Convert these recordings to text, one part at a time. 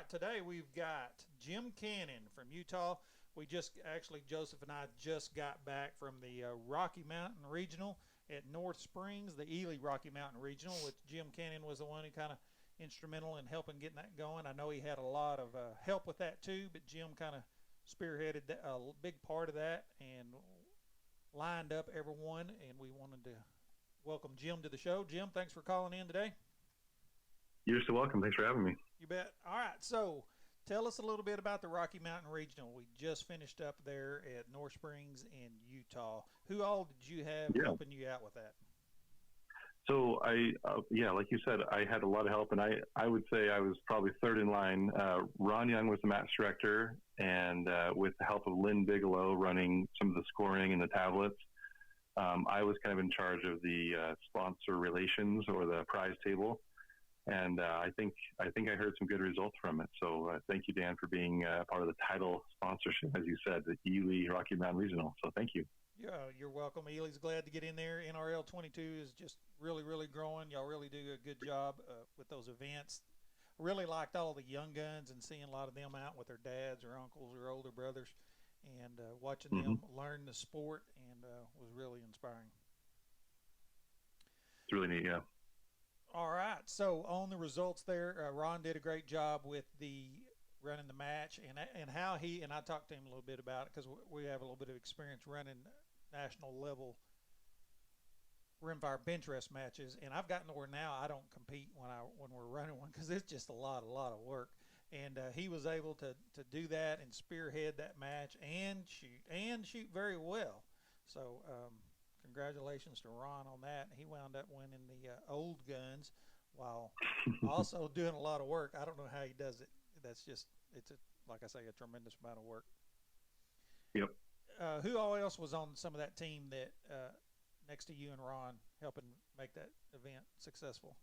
right, today we've got Jim Cannon from Utah. Joseph and I just got back from the Rocky Mountain Regional at North Springs, the Ely Rocky Mountain Regional, which Jim Cannon was the one who kind of instrumental in helping getting that going. I know he had a lot of help with that too, but Jim kind of spearheaded a big part of that and lined up everyone. And we wanted to welcome Jim to the show. Jim, thanks for calling in today. You're so welcome. Thanks for having me. You bet. All right. So tell us a little bit about the Rocky Mountain Regional. We just finished up there at North Springs in Utah. Who all did you have Yeah. helping you out with that? So like you said, I had a lot of help, and I would say I was probably third in line. Ron Young was the match director, and with the help of Lynn Bigelow running some of the scoring and the tablets, I was kind of in charge of the sponsor relations or the prize table. And I think I heard some good results from it. So thank you, Dan, for being part of the title sponsorship, as you said, the Ely Rocky Mountain Regional. So thank you. Yeah, you're welcome. Ely's glad to get in there. NRL 22 is just really, really growing. Y'all really do a good job with those events. I really liked all the young guns and seeing a lot of them out with their dads or uncles or older brothers and watching Hmm. them learn the sport and was really inspiring. It's really neat. Yeah. All right. So on the results there, Ron did a great job with the running the match and how he and I talked to him a little bit about it because we have a little bit of experience running national level rimfire bench rest matches, and I've gotten to where now I don't compete when we're running one because it's just a lot of work. And he was able to do that and spearhead that match and shoot very well. So congratulations to Ron on that. He wound up winning the old guns while also doing a lot of work. I don't know how he does it. That's just like I say, a tremendous amount of work. Yep. Who all else was on some of that team that next to you and Ron helping make that event successful?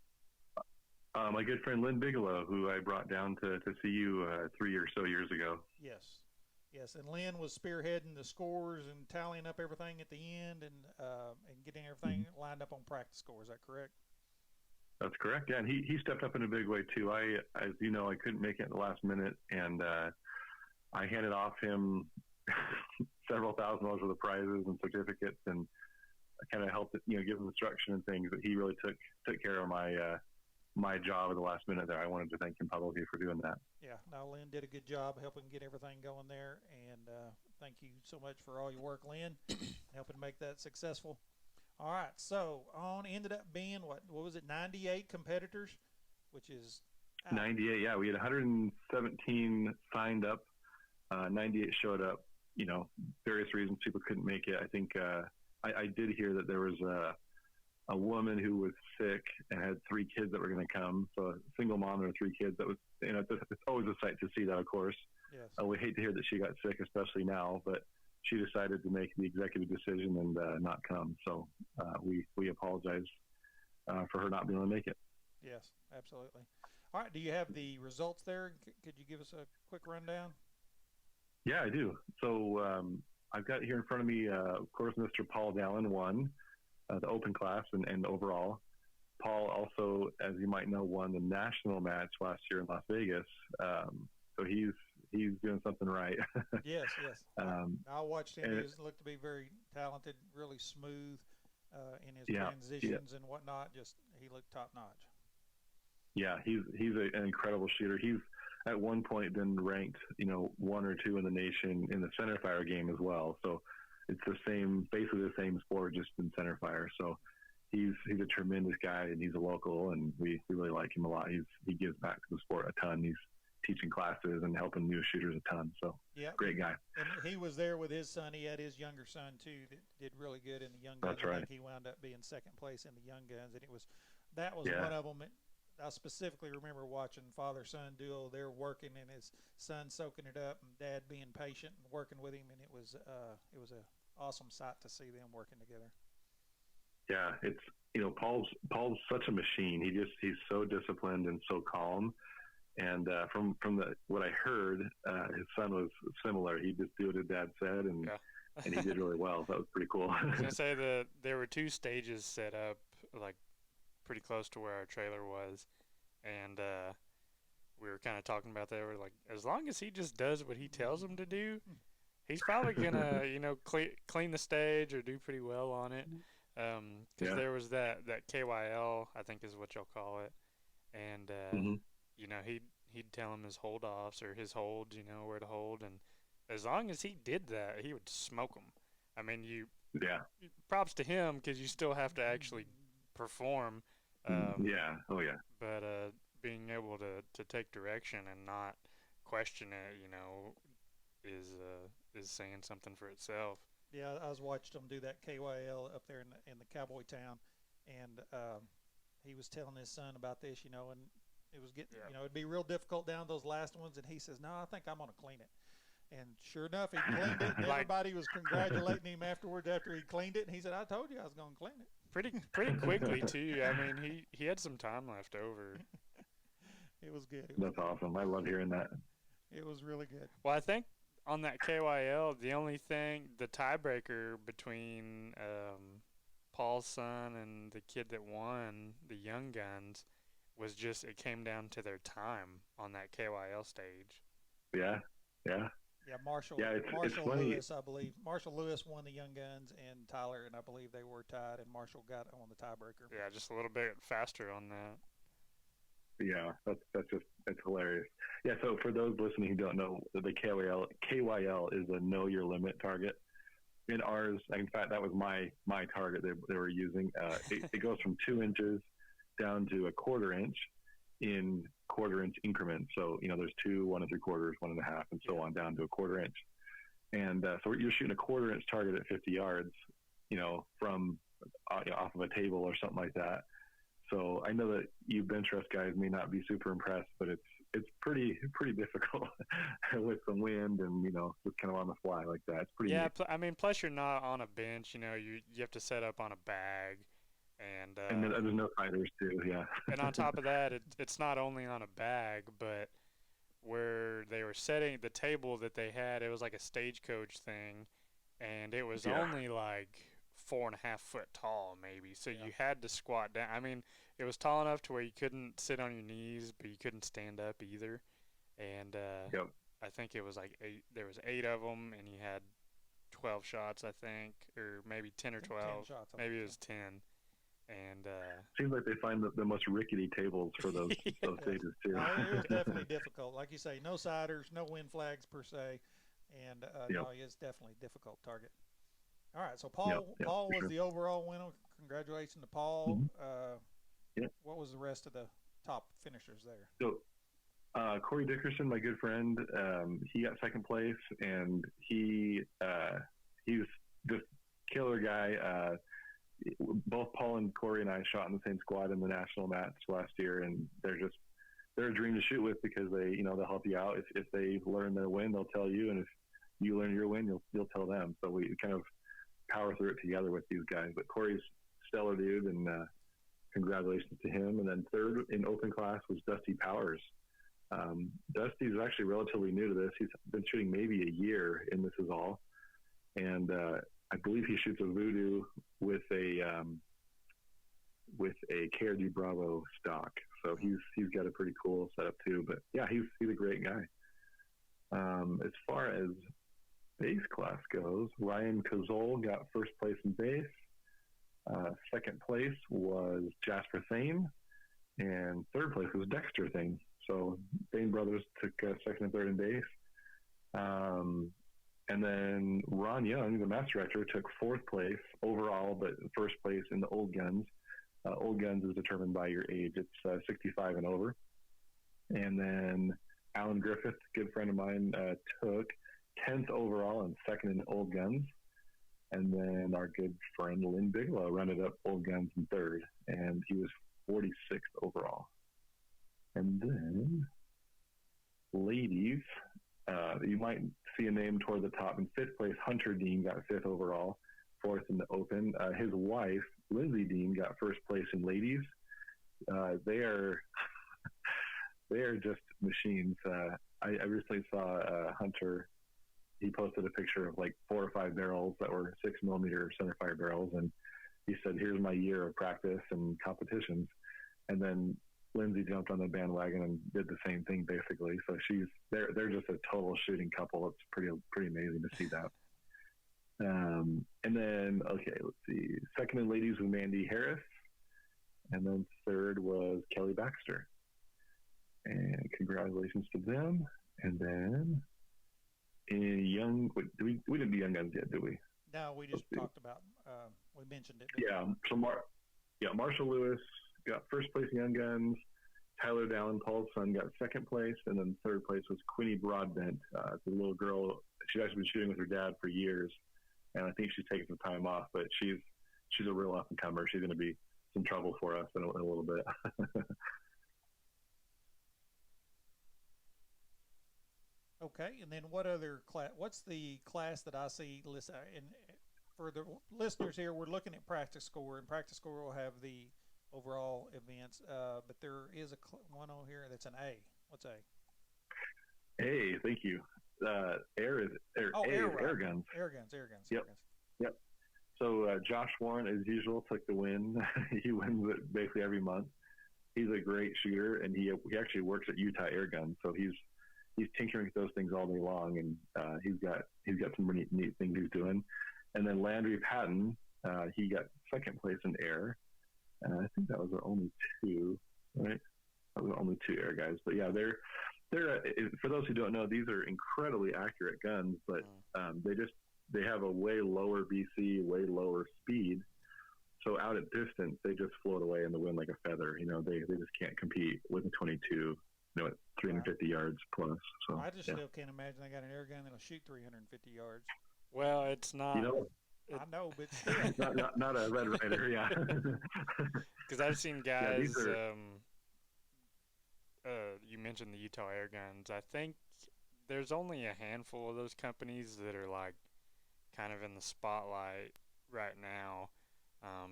My good friend Lynn Bigelow, who I brought down to see you 3 or so years ago. Yes. Yes, and Lynn was spearheading the scores and tallying up everything at the end and getting everything Mhm. lined up on practice score. Is that correct? That's correct. Yeah, and he stepped up in a big way too. As you know, I couldn't make it at the last minute, and I handed off him several $1,000s worth of prizes and certificates, and I kind of helped, give him instruction and things. But he really took care of my job at the last minute there. I wanted to thank him publicly for doing that. Yeah, no, Lynn did a good job helping get everything going there, and thank you so much for all your work, Lynn, helping make that successful. All right, so on ended up being what was it, 98 competitors, which is 98, yeah, we had 117 signed up. 98 showed up. Various reasons people couldn't make it. I think I did hear that there was a woman who was sick and had three kids that were going to come. So a single mom and her three kids. That was, it's always a sight to see that, of course. yes. We hate to hear that she got sick, especially now, but she decided to make the executive decision and not come. So we apologize for her not being able to make it. Yes, absolutely. All right, do you have the results there? Could you give us a quick rundown? Yeah, I do. So I've got here in front of me, of course, Mr. Paul Dallin won the open class and overall. Paul also, as you might know, won the national match last year in Las Vegas. So he's doing something right. Yes, yes. I watched him. And He looked to be very talented, really smooth in his yeah, yeah, transitions and whatnot. Just he looked top notch. yeah. He's an incredible shooter. He's at one point been ranked, one or two in the nation in the center fire game as well. So it's basically the same sport, just in center fire. So he's a tremendous guy, and he's a local, and we really like him a lot. He gives back to the sport a ton. He's teaching classes and helping new shooters a ton. So Yeah, great guy. and he was there with his son. He had his younger son too that did really good in the young guns. That's I right. think he wound up being second place in the young guns, and that was one Yeah. of them. I specifically remember watching father son duo. They're working and his son soaking it up, and dad being patient and working with him, and it was a awesome sight to see them working together. Yeah, it's Paul's such a machine. He's so disciplined and so calm. And from what I heard, his son was similar. He just did what his dad said, and Yeah. and he did really well. So that was pretty cool. I was gonna say that there were two stages set up like pretty close to where our trailer was, and we were kind of talking about that. We're like, as long as he just does what he tells him to do, he's probably gonna, clean the stage or do pretty well on it. Because Yeah. there was that KYL, I think is what y'all call it, and Hmm. he'd tell him his hold offs or his holds, where to hold, and as long as he did that, he would smoke them. I mean, Yeah. props to him because you still have to actually perform, Yeah. Oh yeah. but being able to take direction and not question it, is saying something for itself. Yeah, I was watching them do that KYL up there in the cowboy town, and he was telling his son about this, and it was getting, Yeah. it'd be real difficult down those last ones, and he says, "No, I think I'm gonna clean it." And sure enough, he cleaned it, and Like- everybody was congratulating him afterwards after he cleaned it, and he said, "I told you I was gonna clean it." Pretty quickly too. I mean, he had some time left over. It was good. That's awesome. I love hearing that. It was really good. Well, I think on that KYL, the only thing, the tiebreaker between Paul's son and the kid that won, the Young Guns, was just it came down to their time on that KYL stage. Yeah. Yeah. Yeah, Marshall. Yeah, it's Marshall funny. Lewis, I believe. Marshall Lewis won the Young Guns, and Tyler, and I believe they were tied, and Marshall got on the tiebreaker. Yeah, just a little bit faster on that. Yeah, it's hilarious. Yeah, so for those listening who don't know, the KYL is a know your limit target. In ours, in fact, that was my target they were using. It goes from 2 inches down to a quarter inch in quarter-inch increments. So there's 2, 1 3/4, 1 1/2, and so on down to a quarter inch. And so you're shooting a quarter-inch target at 50 yards, from off of a table or something like that. So I know that you bench rest guys may not be super impressed, but it's pretty difficult with some wind and just kind of on the fly like that. It's pretty. Yeah, neat. I mean, plus you're not on a bench. You have to set up on a bag, and And there's no fighters too. Yeah. and on top of that, it's not only on a bag, but where they were setting the table that they had, it was like a stagecoach thing, and it was Yeah. only like 4.5 foot tall, maybe. So Yeah. you had to squat down. I mean, it was tall enough to where you couldn't sit on your knees, but you couldn't stand up either. And Yep. I think it was like 8. There was 8 of them, and you had 12 shots, I think, or maybe 10 or I think 10 12. shots, I Maybe it think was 10. And Seems like they find the most rickety tables for those those stages too. It was definitely difficult. Like you say, no siders, no wind flags per se, and Yep. no, it's definitely a difficult target. All right, so Paul Yep, Paul for was sure. the overall winner. Congratulations to Paul. Mhm. Yep. What was the rest of the top finishers there? So Corey Dickerson, my good friend, he got second place, and he's just killer guy. Both Paul and Corey and I shot in the same squad in the national match last year, and they're a dream to shoot with because they'll help you out. If they learn their win, they'll tell you, and if you learn your win, you'll tell them. So we kind of power through it together with these guys. But Corey's stellar dude, and congratulations to him. And then third in open class was Dusty Powers. Dusty's actually relatively new to this. He's been shooting maybe a year in This Is All, and I believe he shoots a Voodoo with a KRG Bravo stock. So he's got a pretty cool setup too. But yeah, he's a great guy. As far as base class goes, Ryan Kozol got first place in base. Second place was Jasper Thane, and third place was Dexter Thane. So Thane brothers took second and third in base. And then Ron Young, the master director, took fourth place overall, but first place in the Old Guns. Old Guns is determined by your age. It's 65 and over. And then Alan Griffith, good friend of mine, took 10th overall and second in Old Guns. And then our good friend Lynn Bigelow rounded up Old Guns in third, and he was 46th overall. And then ladies, you might see a name toward the top. In fifth place, Hunter Dean got fifth overall, fourth in the open. His wife, Lindsay Dean, got first place in ladies. They are just machines. I recently saw Hunter. He posted a picture of like 4 or 5 barrels that were 6mm centerfire barrels, and he said, "Here's my year of practice and competitions." And then Lindsay jumped on the bandwagon and did the same thing basically. So they're just a total shooting couple. It's pretty amazing to see that. And then, okay, let's see. Second in ladies was Mandy Harris. And then third was Kelly Baxter. And congratulations to them. And then in we didn't do young guns yet, did we? No, we just talked about, we mentioned it. Yeah. So Marshall Lewis got first place in young guns. Tyler Dallin, Paul's son, got second place. And then third place was Quinny Broadbent. The little girl, she's actually been shooting with her dad for years. And I think she's taking some time off, but she's a real up and comer. She's going to be some trouble for us in a little bit. Okay, and then what other class? What's the class that I see listed? And for the listeners here, we're looking at Practice Score, and Practice Score will have the overall events. But there is one on here that's an A. What's A? A, thank you. Air guns. Air guns. Yep. So Josh Warren, as usual, took the win. He wins it basically every month. He's a great shooter, and he actually works at Utah Air Guns, so he's tinkering with those things all day long, and he's got some really neat things he's doing. And then Landry Patton, he got second place in air, and I think that was our only two, right? That was the only two air guys. But yeah, they're for those who don't know, these are incredibly accurate guns, but they have a way lower BC, way lower speed. So out at distance, they just float away in the wind like a feather. You know, they just can't compete with a 22. At 350 yards plus. So I just still can't imagine they got an air gun that'll shoot 350 yards. Well, it's not. You know, I know, but still. not a Red Ryder, yeah. Because I've seen guys. Yeah, you mentioned the Utah Air Guns. I think there's only a handful of those companies that are like kind of in the spotlight right now.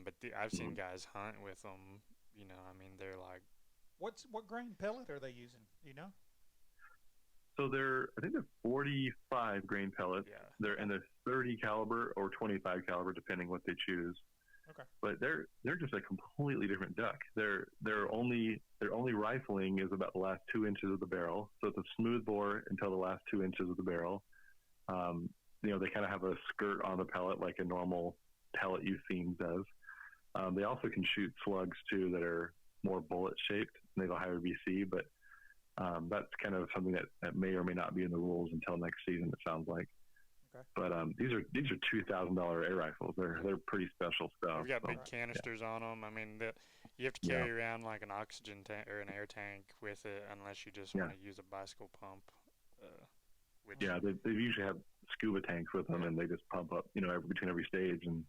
But I've seen guys hunt with them. You know, I mean, they're like. What grain pellet are they using? Do you know? So I think they're 45 grain pellets. Yeah. They're 30 caliber or 25 caliber, depending what they choose. Okay. But they're just a completely different duck. Their only rifling is about the last 2 inches of the barrel. So it's a smooth bore until the last 2 inches of the barrel. You know, they kind of have a skirt on the pellet like a normal pellet you've seen does. They also can shoot slugs too that are more bullet shaped and they have a higher VC, but that's kind of something that may or may not be in the rules until next season, it sounds like. Okay. But these are $2,000 air rifles. They're pretty special stuff. We've got big canisters on them. I mean, you have to carry around like an oxygen tank or an air tank with it, unless you just want to use a bicycle pump. They usually have scuba tanks with them, and they just pump up, you know, between every stage and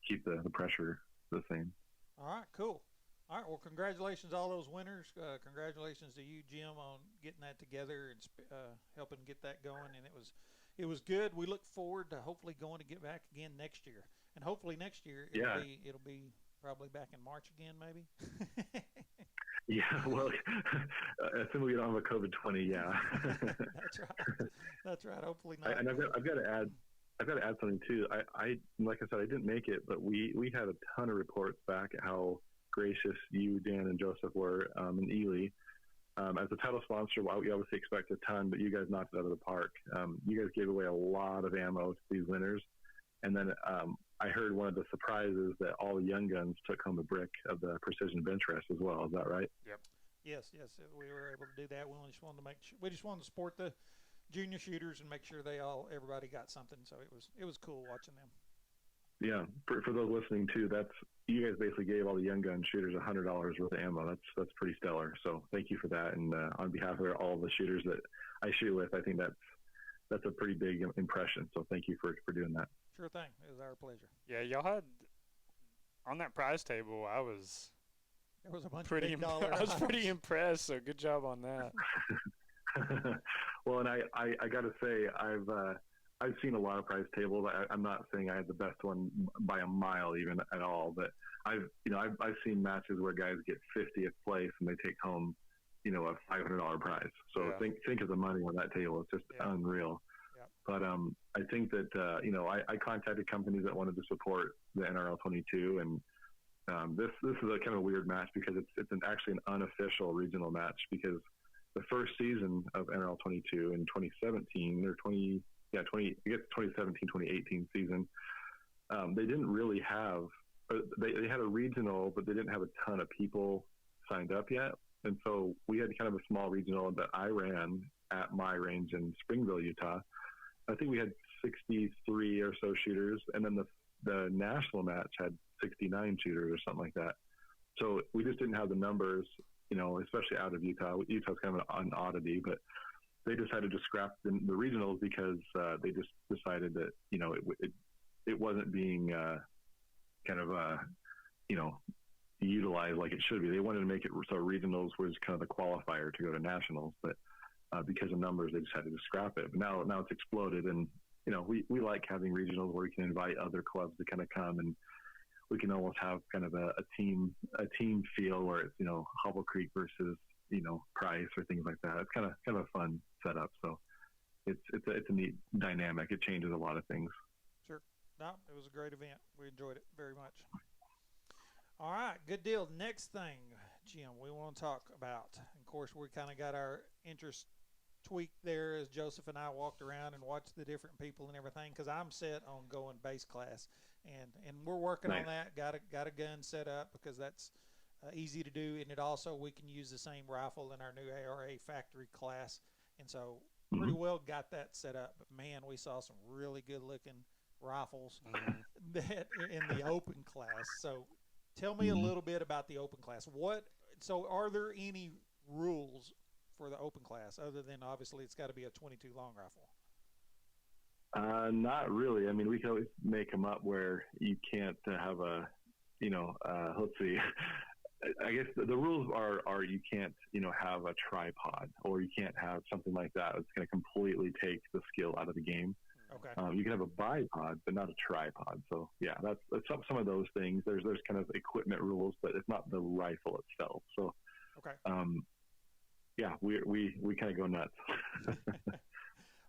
keep the pressure the same. All right, cool. All right, well, congratulations to all those winners. Congratulations to you, Jim, on getting that together and helping get that going. And it was good. We look forward to hopefully going to get back again next year. And hopefully next year it'll be probably back in March again, maybe. Yeah, well, assuming we don't have a COVID-20, yeah. That's right. Hopefully not. And I've got to add something too. I like I said, I didn't make it, but we had a ton of reports back at how gracious you, Dan, and Joseph were in Ely. As a title sponsor, we obviously expect a ton, but you guys knocked it out of the park. You guys gave away a lot of ammo to these winners. And then I heard one of the surprises that all the young guns took home a brick of the precision bench rest as well. Is that right? Yep. Yes, we were able to do that. We just wanted to support the junior shooters and make sure everybody got something. So it was cool watching them. Yeah, for those listening too, you guys basically gave all the young gun shooters $100 worth of ammo. That's pretty stellar. So thank you for that. And on behalf of all the shooters that I shoot with, I think that's a pretty big impression. So thank you for doing that. Sure thing. It was our pleasure. Yeah, y'all had on that prize table. There was a bunch pretty of big dollar I was pretty impressed. So good job on that. Well, and I got to say, I've seen a lot of prize tables. I'm not saying I had the best one by a mile even at all, but I've seen matches where guys get 50th place and they take home, you know, a $500 prize. So think of the money on that table. It's just unreal. Yep. But I think that I contacted companies that wanted to support the NRL 22, and This is a kind of weird match because it's actually an unofficial regional match because the first season of NRL 22 in 2017 or 2018 season, they didn't really have. They had a regional, but they didn't have a ton of people signed up yet, and so we had kind of a small regional that I ran at my range in Springville, Utah. I think we had 63 or so shooters, and then the national match had 69 shooters or something like that. So we just didn't have the numbers, especially out of Utah. Utah's kind of an oddity, but they decided to scrap the regionals because they just decided that it wasn't being utilized like it should be. They wanted to make it so regionals was kind of the qualifier to go to nationals, but because of numbers, they decided to scrap it. But now it's exploded, and we like having regionals where we can invite other clubs to kind of come, and we can almost have kind of a team feel where it's Hubble Creek versus Price or things like that. It's kind of a fun setup. So it's a neat dynamic. It changes a lot of things. Sure. No, it was a great event. We enjoyed it very much. All right, good deal. Next thing, Jim, we want to talk about. Of course, we kind of got our interest tweaked there as Joseph and I walked around and watched the different people and everything, because I'm set on going base class, and we're working on that. Got a gun set up because that's easy to do, and it also we can use the same rifle in our new ARA factory class, and so pretty well got that set up. But man, we saw some really good looking rifles that in the open class. So tell me a little bit about the open class. So are there any rules for the open class other than obviously it's got to be a 22 long rifle? Not really. I mean, we can always make them up where you can't have let's see. I guess the rules are you can't, have a tripod, or you can't have something like that. It's going to completely take the skill out of the game. Okay. You can have a bipod, but not a tripod. So yeah, that's some of those things. There's kind of equipment rules, but it's not the rifle itself. So okay. Yeah, we kind of go nuts.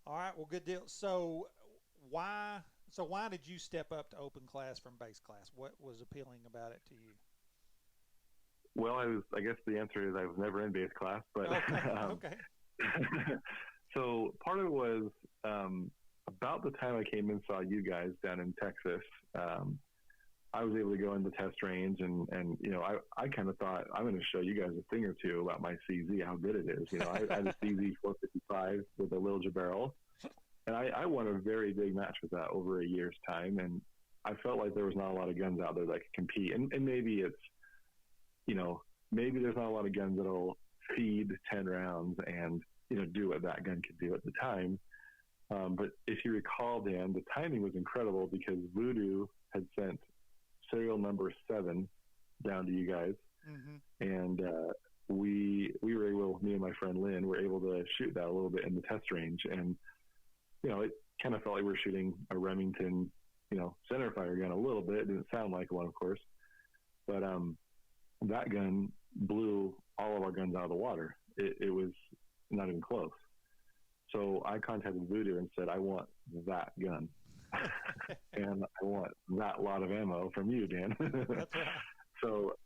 All right. Well, good deal. So why did you step up to open class from base class? What was appealing about it to you? Well, I guess the answer is I was never in base class, but okay. So part of it was about the time I came and saw you guys down in Texas. I was able to go in the test range, and I kind of thought, I'm going to show you guys a thing or two about my CZ, how good it is. I had a CZ 455 with a Lilja barrel, and I won a very big match with that over a year's time, and I felt like there was not a lot of guns out there that could compete, and maybe it's, maybe there's not a lot of guns that'll feed 10 rounds and, do what that gun could do at the time. But if you recall, Dan, the timing was incredible because Voodoo had sent serial number 7 down to you guys. And we were able, me and my friend Lynn, were able to shoot that a little bit in the test range. And, it kind of felt like we were shooting a Remington, centerfire gun a little bit. It didn't sound like one, of course. But that gun blew all of our guns out of the water. It was not even close. So I contacted Voodoo and said, I want that gun. And I want that lot of ammo from you, Dan. That's right. So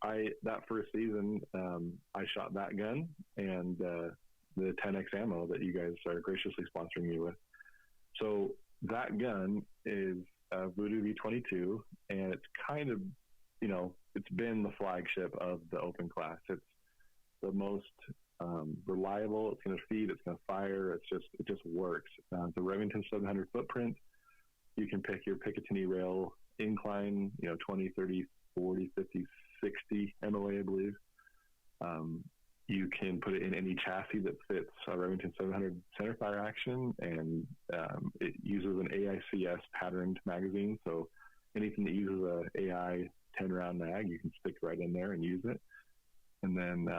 that first season, I shot that gun and the 10X ammo that you guys are graciously sponsoring me with. So that gun is Voodoo V22, and it's kind of, it's been the flagship of the open class. It's the most reliable. It's going to feed. It's going to fire. It just works. The Remington 700 footprint. You can pick your Picatinny rail incline. 20, 30, 40, 50, 60 MOA, I believe. You can put it in any chassis that fits a Remington 700 centerfire action, and it uses an AICS patterned magazine. So anything that uses a AI 10-round mag, you can stick right in there and use it. And then,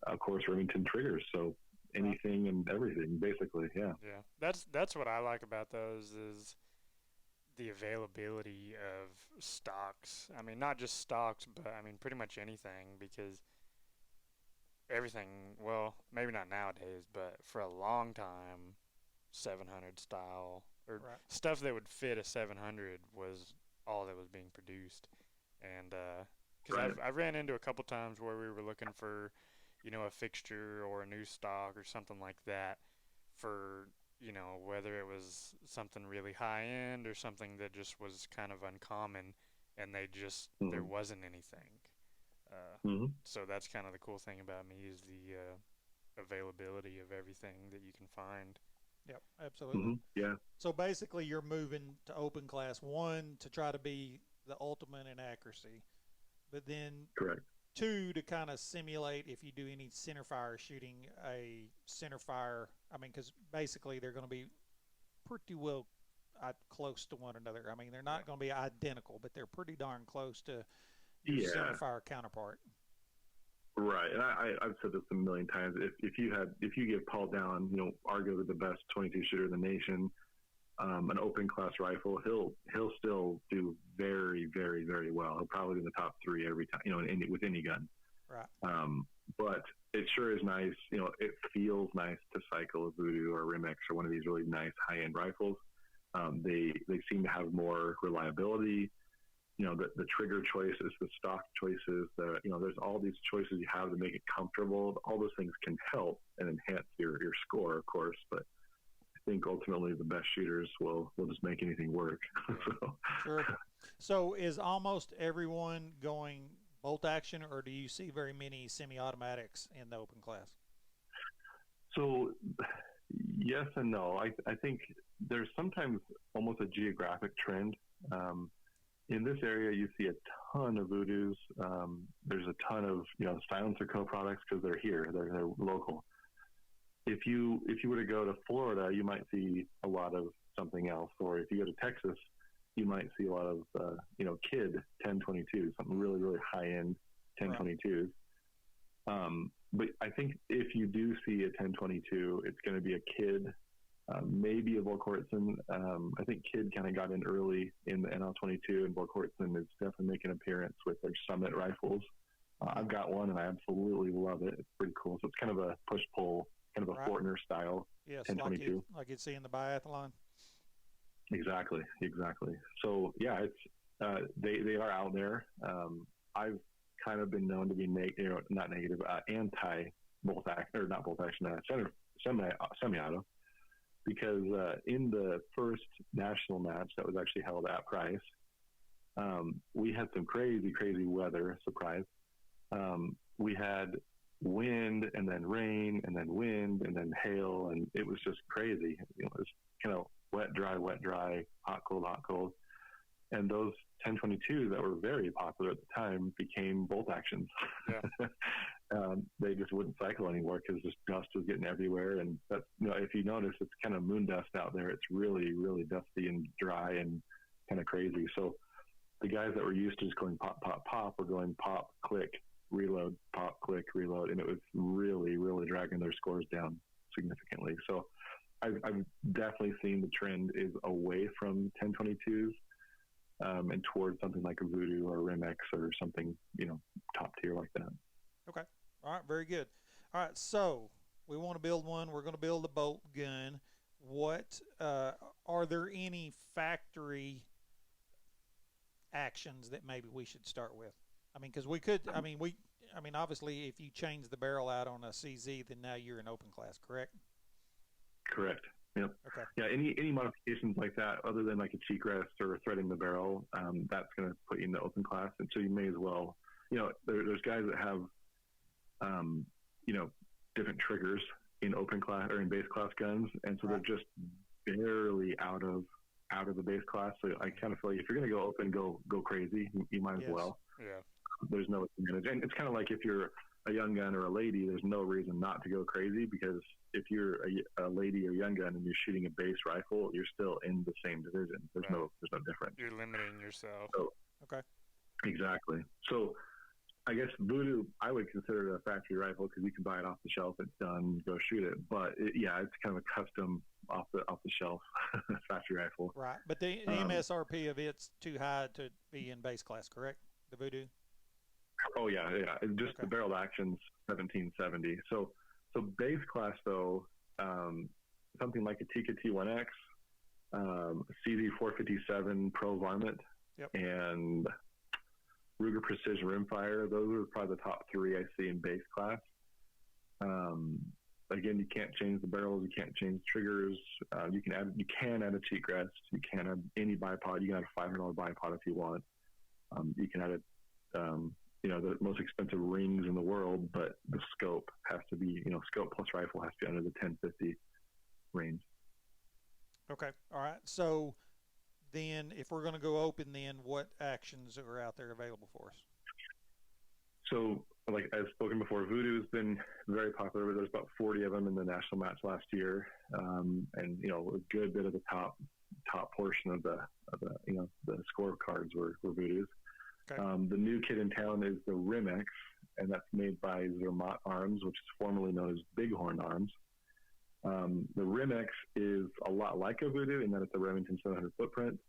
of course, Remington triggers. So anything and everything, basically. Yeah. Yeah. That's what I like about those is the availability of stocks. I mean, not just stocks, but I mean, pretty much anything, because everything, well, maybe not nowadays, but for a long time, 700 style or stuff that would fit a 700 was all that was being produced. And, Because I've ran into a couple times where we were looking for, a fixture or a new stock or something like that for, whether it was something really high end or something that just was kind of uncommon, and there wasn't anything. So that's kind of the cool thing about me is the availability of everything that you can find. Yep, absolutely. Yeah. So basically, you're moving to Open Class 1 to try to be the ultimate in accuracy, but then Correct. 2 to kind of simulate if you do any center fire shooting a center fire. I mean, because basically they're going to be pretty well close to one another. I mean, they're not going to be identical, but they're pretty darn close to your center fire counterpart. Right, and I've said this a million times. If you give Paul Dallin, arguably the best 22 shooter in the nation, an open class rifle, he'll still do very, very, very well. He'll probably be in the top 3 every time, with any gun. Right. But it sure is nice. It feels nice to cycle a Voodoo or a Rim-X or one of these really nice high end rifles. They seem to have more reliability. The trigger choices, the stock choices, there's all these choices you have to make it comfortable. All those things can help and enhance your score, of course, but I think ultimately the best shooters will just make anything work. Sure. So is almost everyone going bolt action, or do you see very many semi-automatics in the open class? So yes and no. I think there's sometimes almost a geographic trend. In this area, you see a ton of Voodoos. There's a ton of Silencer Co. products because they're here, they're local. If you were to go to Florida, you might see a lot of something else, or if you go to Texas, you might see a lot of Kid 1022, something really really high end 1022s. But I think if you do see a 1022, it's going to be a Kid. Maybe a Volquartsen. I think Kid kind of got in early in the NL22, and Volquartsen is definitely making an appearance with their Summit rifles. I've got one, and I absolutely love it. It's pretty cool. So it's kind of a push-pull, kind of a Fortner style 1022. Like you'd see in the biathlon. Exactly. So yeah, it's they are out there. I've kind of been known to be not negative, anti bolt action, or not bolt action, semi-auto. Because in the first national match that was actually held at Price, we had some crazy, crazy weather, surprise. We had wind and then rain and then wind and then hail, and it was just crazy. It was kind of wet, dry, hot, cold. And those 1022s that were very popular at the time became bolt actions. Yeah. They just wouldn't cycle anymore because just dust was getting everywhere. And that's, if you notice, it's kind of moon dust out there. It's really, really dusty and dry and kind of crazy. So the guys that were used to just going pop, pop, pop were going pop, click, reload, pop, click, reload. And it was really, really dragging their scores down significantly. So I've definitely seen the trend is away from 1022s. And towards something like a Voodoo or a Rim-X or something, top tier like that. Okay. All right. Very good. All right. So we want to build one. We're going to build a bolt gun. What are there any factory actions that maybe we should start with? I mean, because we could. I mean, obviously, if you change the barrel out on a CZ, then now you're in open class, correct? Correct. Yep. Okay. Yeah. Any modifications like that, other than like a cheek rest or threading the barrel, that's going to put you in the open class. And so you may as well, there's guys that have, different triggers in open class or in base class guns, and so they're just barely out of the base class. So I kind of feel like if you're going to go open, go crazy. You might as well. Yeah. There's no advantage, and it's kind of like if you're a young gun or a lady, there's no reason not to go crazy, because if you're a lady or young gun and you're shooting a base rifle, you're still in the same division. There's no difference. You're limiting yourself. So, okay. Exactly. So I guess Voodoo, I would consider it a factory rifle because you can buy it off the shelf. It's done, go shoot it. But it's kind of a custom off the shelf factory rifle. Right. But the MSRP of it's too high to be in base class, correct? The Voodoo. Oh yeah. Just the barrel action's 1770. So base class though, something like a Tikka T1X, CZ457 Pro Varmint, yep. and Ruger Precision Rimfire. Those are probably the top three I see in base class. Again, you can't change the barrels, you can't change triggers. You can add a cheatcrest, you can add any bipod. You can add a $500 bipod if you want. You can add the most expensive rings in the world, but the scope has to be, scope plus rifle has to be under the 1050 range. Okay, all right. So then, if we're going to go open, then what actions are out there available for us? So, like I've spoken before, Voodoo has been very popular. There's about 40 of them in the national match last year, and a good bit of the top portion of the scorecards were Voodoos. Okay. The new kid in town is the Rimex, and that's made by Zermatt Arms, which is formerly known as Bighorn Arms. The Rimex is a lot like a Voodoo in that it's a Remington 700 footprint.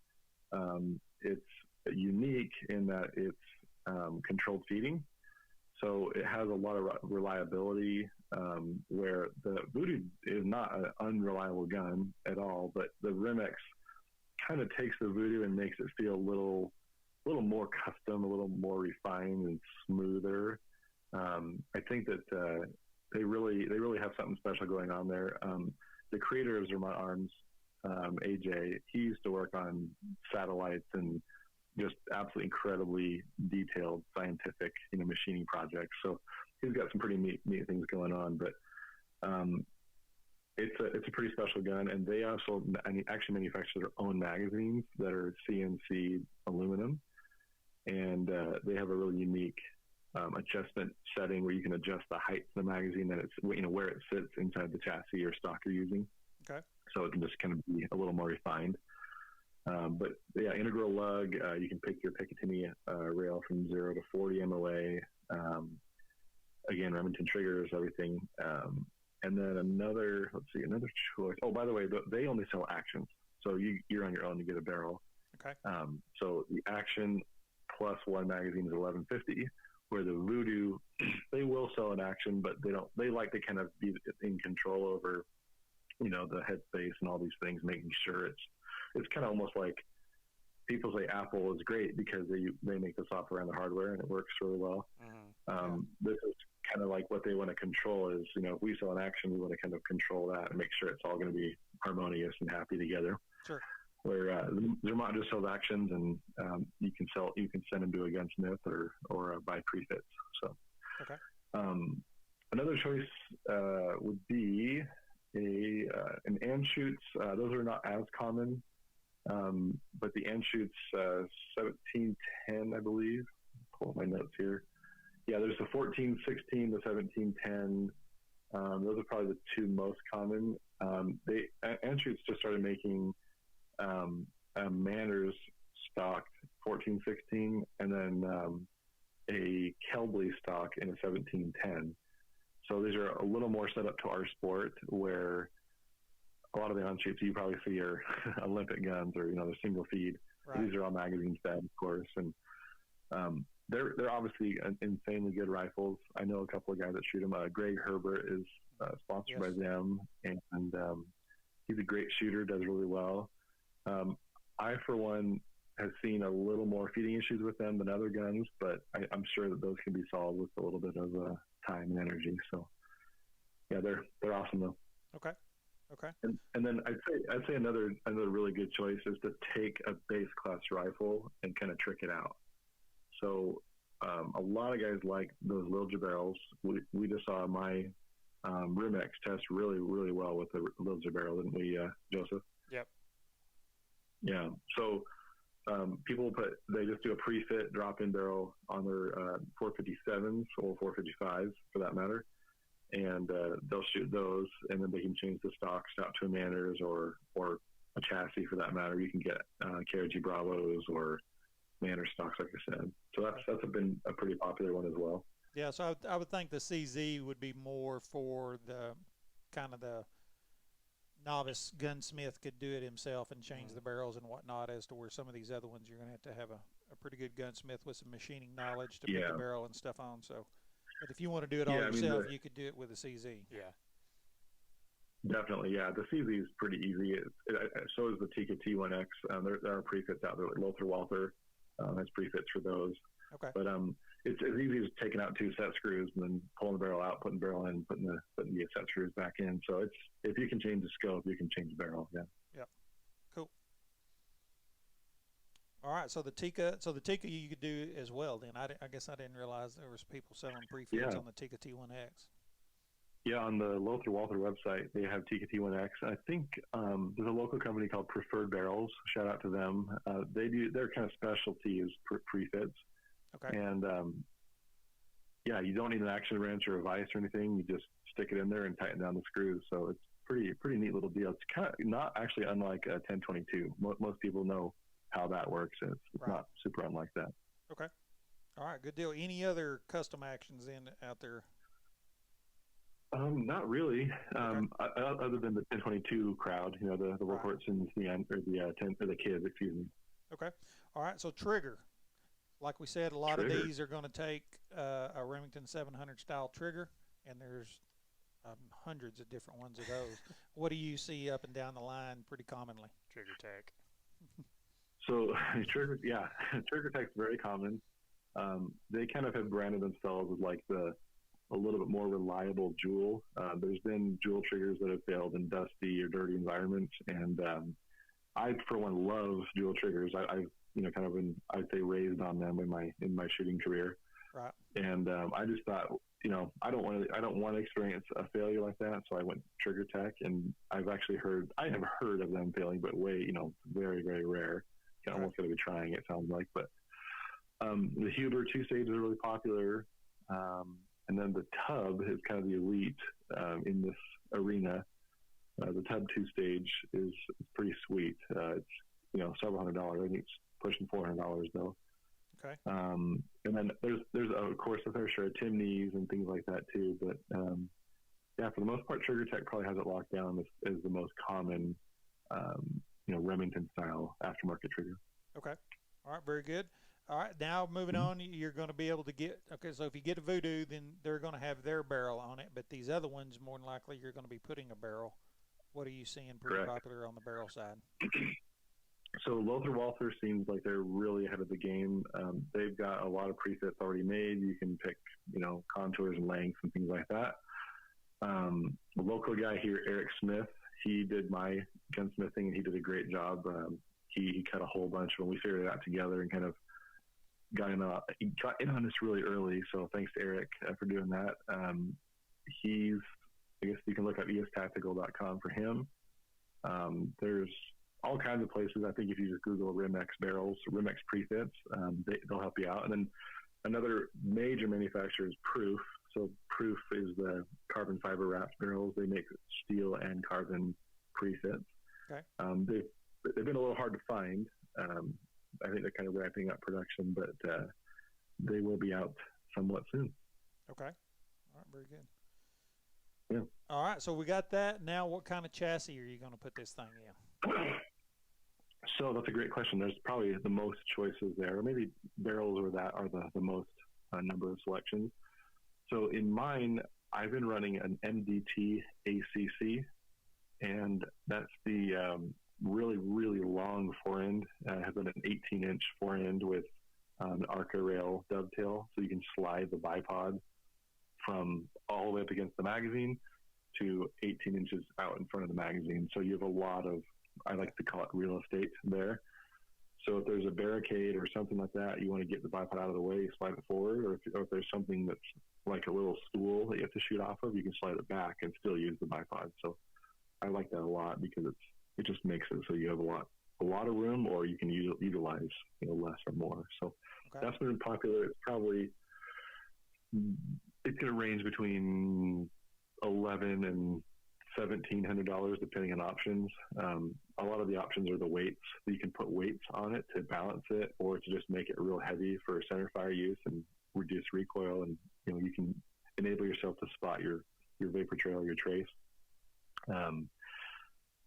It's unique in that it's controlled feeding. So it has a lot of reliability, where the Voodoo is not an unreliable gun at all, but the Rimex kind of takes the Voodoo and makes it feel a little more custom, a little more refined and smoother. I think that they really have something special going on there. The creator of Zermatt Arms, AJ, he used to work on satellites and just absolutely incredibly detailed scientific, machining projects. So he's got some pretty neat things going on. But it's a pretty special gun, and they also actually manufacture their own magazines that are CNC aluminum, and they have a really unique adjustment setting where you can adjust the height of the magazine, and it's where it sits inside the chassis or stock you're using. Okay. So it can just kind of be a little more refined. But yeah, integral lug. You can pick your Picatinny rail from 0 to 40 MOA. Again, Remington triggers, everything. And then another choice. Oh, by the way, they only sell actions, so you're on your own to get a barrel. Okay. So the action plus one magazine is $11.50. Where the Voodoo, they will sell an action, but they don't. They like to kind of be in control over, the headspace and all these things, making sure it's kind of almost like people say Apple is great because they make the software and the hardware and it works really well. Mm-hmm. This is kind of like what they want to control is, if we sell an action, we want to kind of control that and make sure it's all going to be harmonious and happy together. Sure. Where Zermatt just sells actions, and you can send them to a gunsmith or buy prefits. So, okay. Another choice would be an Anschutz. Those are not as common, but the Anschutz 1710, I believe. Pull up my notes here. Yeah, there's the 1416, the 1710. Those are probably the two most common. Anschutz just started making a Manners stock 1416, and then a Kelbley stock in a 1710. So these are a little more set up to our sport, where a lot of the Anschutz you probably see are Olympic guns or they're single feed. Right. These are all magazine fed, of course, and they're obviously insanely good rifles. I know a couple of guys that shoot them. Greg Herbert is sponsored by them, and he's a great shooter, does really well. I, for one, have seen a little more feeding issues with them than other guns, but I'm sure that those can be solved with a little bit of time and energy. So, yeah, they're awesome though. Okay. And then I'd say another really good choice is to take a base class rifle and kind of trick it out. So a lot of guys like those Lilja barrels. We just saw my Rimex test really, really well with the Lilja barrel, didn't we, Joseph? Yep. Yeah. So people they just do a pre-fit drop-in barrel on their 457s or 455s for that matter, and they'll shoot those, and then they can change the stocks out to a Manners or a chassis for that matter. You can get KRG Bravos or Manners stocks, like I said. So that's been a pretty popular one as well. Yeah, so I would think the CZ would be more for the kind of the novice gunsmith could do it himself and change the barrels and whatnot, as to where some of these other ones you're going to have a pretty good gunsmith with some machining knowledge to put the barrel and stuff on. So, but if you want to do it all yourself, you could do it with a CZ. Yeah. Definitely, yeah. The CZ is pretty easy. So is the Tikka T1X. There are prefits out there. Like Lothar Walther has prefits for those. But it's as easy as taking out 2 set screws and then pulling the barrel out, putting the barrel in, putting the set screws back in. So it's, if you can change the scope, you can change the barrel. Yeah. Yep. Cool. All right. So the Tikka you could do as well. Then I guess I didn't realize there was people selling prefits on the Tikka T1X. Yeah, on the Lothar Walther website, they have Tikka T1X. I think there's a local company called Preferred Barrels. Shout out to them. Their kind of specialty is prefits. Okay. And you don't need an action wrench or a vise or anything. You just stick it in there and tighten down the screws. So it's pretty neat little deal. It's kind of not actually unlike a 1022. Most people know how that works. And it's not super unlike that. Okay. All right. Good deal. Any other custom actions out there? Not really. Other than the 1022 crowd, the Wilcoxons, the kids, excuse me. Okay. All right. So trigger, like we said, a lot of these are going to take a Remington 700 style trigger, and there's hundreds of different ones of those. What do you see up and down the line pretty commonly? Trigger Tech. So Trigger Tech's very common. They kind of have branded themselves as like a little bit more reliable jewel. There's been jewel triggers that have failed in dusty or dirty environments, and I, for one, love jewel triggers. I've kind of been, I'd say, raised on them in my shooting career. Right. And I just thought, I don't want to experience a failure like that, so I went Trigger Tech, and I have heard of them failing, but very, very rare. You almost got to be trying it, sounds like. But the Huber 2-stage is really popular. And then the Tub is kind of the elite in this arena. The Tub 2-stage is pretty sweet. It's several $100s. I think it's pushing $400 though. Okay. And then there's of course a fair share of Timneys and things like that too. But for the most part, Trigger Tech probably has it locked down as the most common Remington style aftermarket trigger. Okay. All right. Very good. All right, now moving on, you're going to be able to get, so if you get a Voodoo, then they're going to have their barrel on it, but these other ones, more than likely, you're going to be putting a barrel. What are you seeing pretty popular on the barrel side? So Lothar Walther seems like they're really ahead of the game. They've got a lot of presets already made. You can pick, contours and lengths and things like that. The local guy here, Eric Smith, he did my gunsmithing, and he did a great job. He cut a whole bunch of them. We figured it out together and kind of got in on this really early, so thanks to Eric for doing that. I guess you can look up estactical.com for him. There's all kinds of places. I think if you just Google Remex barrels, Remex prefits, they'll help you out. And then another major manufacturer is Proof. So Proof is the carbon fiber wrapped barrels. They make steel and carbon prefits. Okay. They've been a little hard to find. I think they're kind of ramping up production, but they will be out somewhat soon. Okay. All right. Very good. Yeah. All right. So we got that. Now, what kind of chassis are you going to put this thing in? So that's a great question. There's probably the most choices there, or maybe barrels or that are the most number of selections. So in mine, I've been running an MDT ACC, and that's the really, really long forend. Has an 18-inch forend with an Arca rail dovetail, so you can slide the bipod from all the way up against the magazine to 18 inches out in front of the magazine. So you have a lot of, I like to call it real estate there. So if there's a barricade or something like that, you want to get the bipod out of the way, slide it forward, or if there's something that's like a little stool that you have to shoot off of, you can slide it back and still use the bipod. So I like that a lot because it just makes it so you have a lot of room, or you can utilize less or more. So that's been popular. It's going to range between $1,100 and $1,700 depending on options. A lot of the options are the weights. You can put weights on it to balance it, or to just make it real heavy for center fire use and reduce recoil. And you can enable yourself to spot your vapor trail, your trace.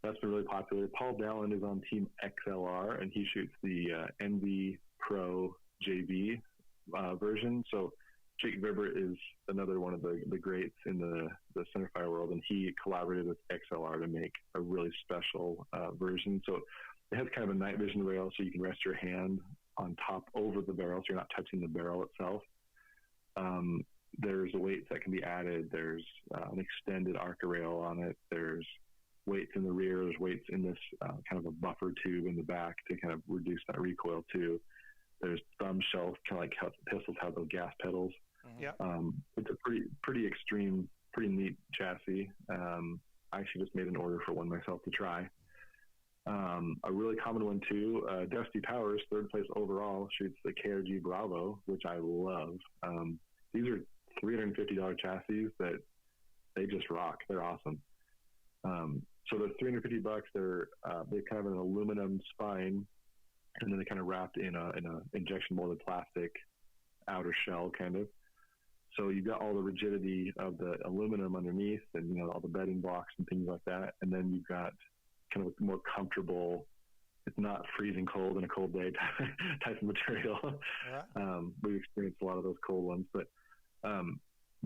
That's been really popular. Paul Dallin is on Team XLR, and he shoots the NV Pro JV version. So Jake Vibert is another one of the greats in the centerfire world, and he collaborated with XLR to make a really special version. So it has kind of a night vision rail, so you can rest your hand on top over the barrel, so you're not touching the barrel itself. There's weights that can be added. There's an extended Arca rail on it. There's weights in the rear. There's weights in this kind of a buffer tube in the back to kind of reduce that recoil too. There's thumb shelf, kind of like how the pistols have those gas pedals. Yeah. It's a pretty extreme, pretty neat chassis. I actually just made an order for one myself to try. A really common one too, Dusty Powers, third place overall, shoots the KRG Bravo, which I love. These are $350 chassis that they just rock. They're awesome. So they're $350. They're kind of an aluminum spine, and then they kind of wrapped in a injection molded plastic outer shell kind of. So you've got all the rigidity of the aluminum underneath, and all the bedding blocks and things like that, and then you've got kind of a more comfortable, it's not freezing cold in a cold day type of material. Right. We've experienced a lot of those cold ones, but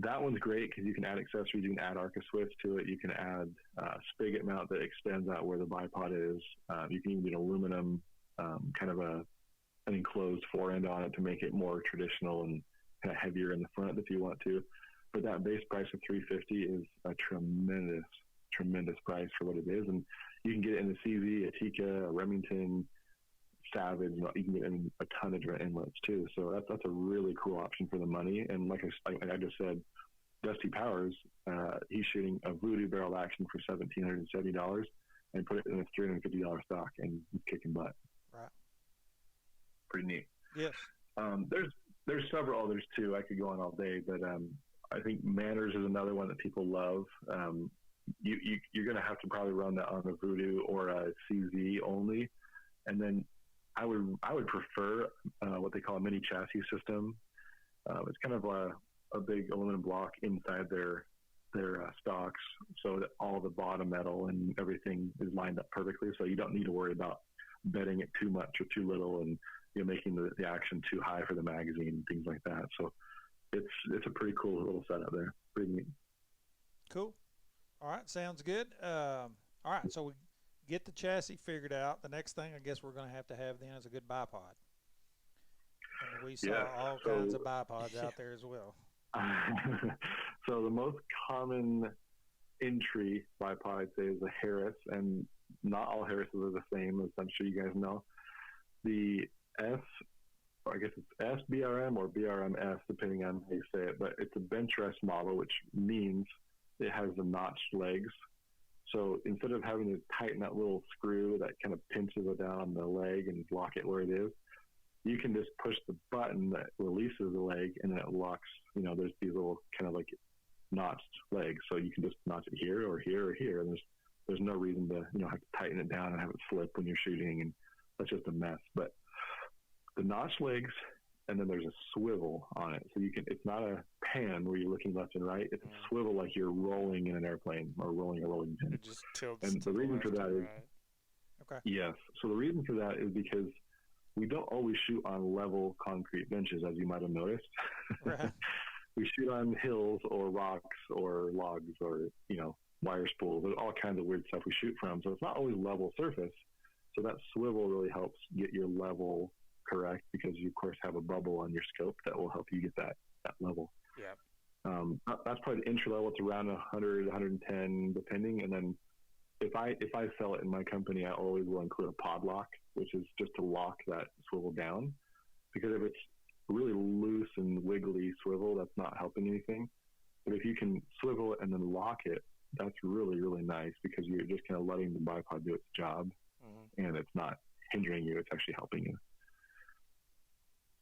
that one's great because you can add accessories. You can add Arca Swift to it. You can add spigot mount that extends out where the bipod is. You can even do an aluminum kind of an enclosed fore end on it to make it more traditional and kind of heavier in the front if you want to. But that base price of $350 is a tremendous price for what it is, and you can get it in the CZ, a Tikka, a Remington, Savage. You can get it in a ton of different inlets too. So that's a really cool option for the money. And like I just said, Dusty Powers, he's shooting a Voodoo barrel action for $1,770 and put it in a $350 stock, and he's kicking butt. Right. Pretty neat. Yes. There's several others too. I could go on all day, but I think Manners is another one that people love. You're going to have to probably run that on a Voodoo or a CZ only, and then I would prefer what they call a mini chassis system. It's kind of a big aluminum block inside their stocks, so that all the bottom metal and everything is lined up perfectly. So you don't need to worry about bedding it too much or too little, and making the action too high for the magazine and things like that. So it's a pretty cool little setup there. Pretty neat. Cool. All right, sounds good. All right, so we get the chassis figured out. The next thing I guess we're going to have then is a good bipod. And we saw all kinds of bipods out there as well. So the most common entry bipod, I'd say, is a Harris, and not all Harrises are the same, as I'm sure you guys know. The I guess it's SBRM or BRMS, depending on how you say it, but it's a bench rest model, which means it has the notched legs. So instead of having to tighten that little screw that kind of pinches it down on the leg and lock it where it is, you can just push the button that releases the leg, and then it locks. There's these little kind of like notched legs, so you can just notch it here or here or here, and there's no reason to have to tighten it down and have it flip when you're shooting, and that's just a mess. But the notched legs, and then there's a swivel on it, so it's not a pan where you're looking left and right. It's a swivel like you're rolling in an airplane or rolling a rolling pin. It just tilts. And the reason for that is Okay. Yes. So the reason for that is because we don't always shoot on level concrete benches, as you might have noticed. Right. We shoot on hills or rocks or logs or, wire spools. There's all kinds of weird stuff we shoot from. So it's not always level surface. So that swivel really helps get your level correct, because you, of course, have a bubble on your scope that will help you get that level. Yeah. That's probably the entry level. It's around 100, 110, depending. And then if I sell it in my company, I always will include a pod lock, which is just to lock that swivel down. Because if it's really loose and wiggly swivel, that's not helping anything. But if you can swivel it and then lock it, that's really, really nice, because you're just kind of letting the bipod do its job, and it's not hindering you. It's actually helping you.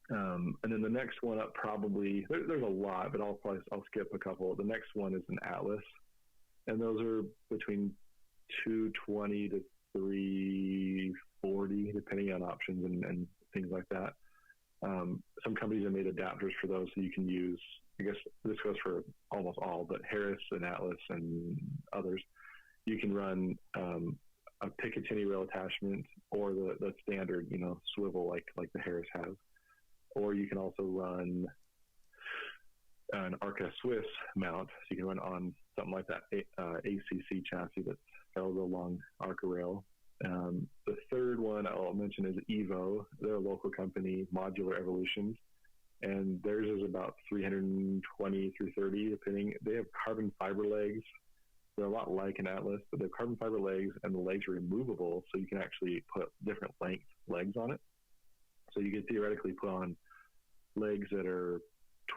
And then the next one up, probably there's a lot, but I'll skip a couple. The next one is an Atlas, and those are between $220 to $340, depending on options and things like that. Some companies have made adapters for those, so you can use, I guess this goes for almost all, but Harris and Atlas and others, you can run a Picatinny rail attachment or the standard, swivel like the Harris has. Or you can also run an Arca Swiss mount. So you can run on something like that ACC chassis that's got a little long Arca rail. The third one I'll mention is Evo. They're a local company, Modular Evolutions, and theirs is about 320 through 30, depending. They have carbon fiber legs. They're a lot like an Atlas, but they have carbon fiber legs, and the legs are removable, so you can actually put different length legs on it. So you could theoretically put on legs that are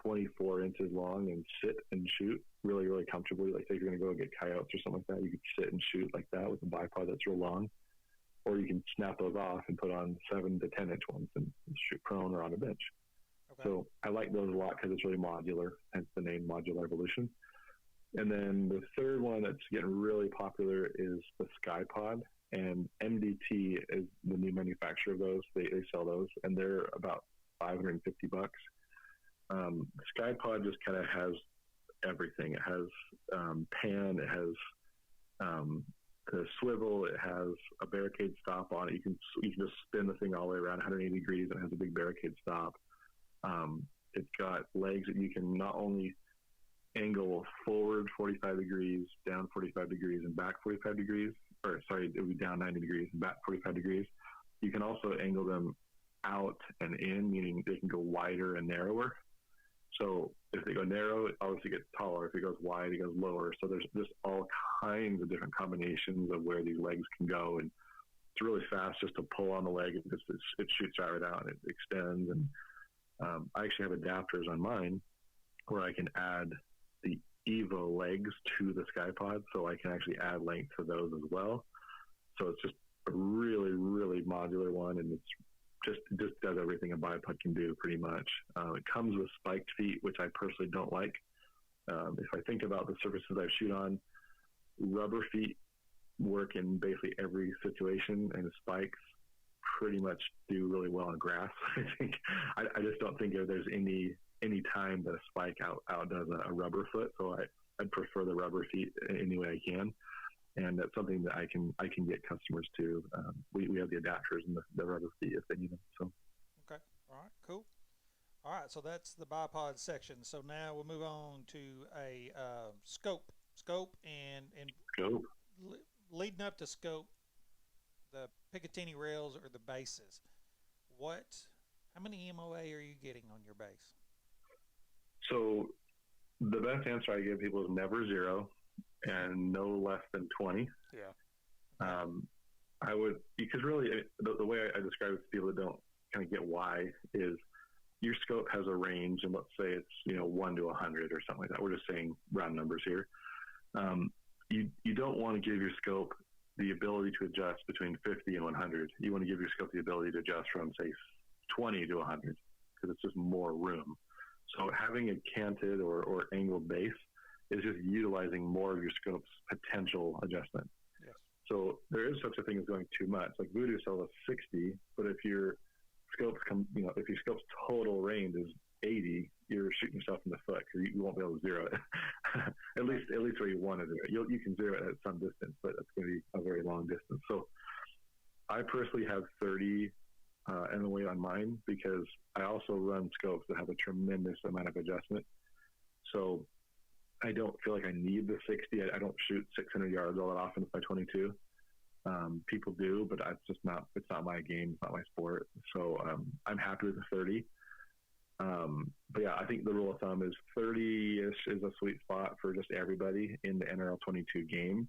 24 inches long and sit and shoot really, really comfortably. Like, say you're going to go get coyotes or something like that, you could sit and shoot like that with a bipod that's real long. Or you can snap those off and put on 7 to 10 inch ones and shoot prone or on a bench. Okay. So I like those a lot because it's really modular, hence the name Modular Evolution. And then the third one that's getting really popular is the SkyPod, and MDT is the new manufacturer of those. They sell those, and they're about $550. SkyPod just kind of has everything. It has pan, it has the swivel, it has a barricade stop on it. You can just spin the thing all the way around 180 degrees, and it has a big barricade stop. It's got legs that you can not only angle forward 45 degrees, down 45 degrees, and back 45 degrees, or sorry, it would be down 90 degrees and back 45 degrees. You can also angle them out and in, meaning they can go wider and narrower. So if they go narrow, it obviously gets taller. If it goes wide, it goes lower. So there's just all kinds of different combinations of where these legs can go. And it's really fast just to pull on the leg. It shoots right out and it extends. And I actually have adapters on mine where I can add the Evo legs to the SkyPod, so I can actually add length to those as well. So it's just a really, really modular one, and it just does everything a bipod can do pretty much. It comes with spiked feet, which I personally don't like. If I think about the surfaces I shoot on, rubber feet work in basically every situation, and the spikes pretty much do really well on grass. I think I just don't think there's any time that a spike outdoes a rubber foot. So I'd prefer the rubber feet any way I can. And that's something that I can get customers to. We have the adapters and the rubber feet if they need them. So. Okay. All right. Cool. All right. So that's the bipod section. So now we'll move on to a scope and scope. Leading up to scope, the Picatinny rails or the bases. How many MOA are you getting on your base? So the best answer I give people is never 0 and no less than 20. Yeah. I would, because really the way I describe it to people that don't kind of get why is your scope has a range, and let's say it's 1 to 100 or something like that. We're just saying round numbers here. You don't want to give your scope the ability to adjust between 50 and 100. You want to give your scope the ability to adjust from, say, 20 to 100 because it's just more room. So having a canted or angled base is just utilizing more of your scope's potential adjustment. Yes. So there is such a thing as going too much. Like Voodoo sells a 60, but if your scope's if your scope's total range is 80, you're shooting yourself in the foot because you won't be able to zero it. at least where you want to do it. You can zero it at some distance, but it's going to be a very long distance. So I personally have 30 MOA on mine because I also run scopes that have a tremendous amount of adjustment. So I don't feel like I need the 60. I don't shoot 600 yards all that often with my 22. People do, but it's not my game. It's not my sport. So I'm happy with the 30. But yeah, I think the rule of thumb is 30-ish is a sweet spot for just everybody in the NRL 22 game.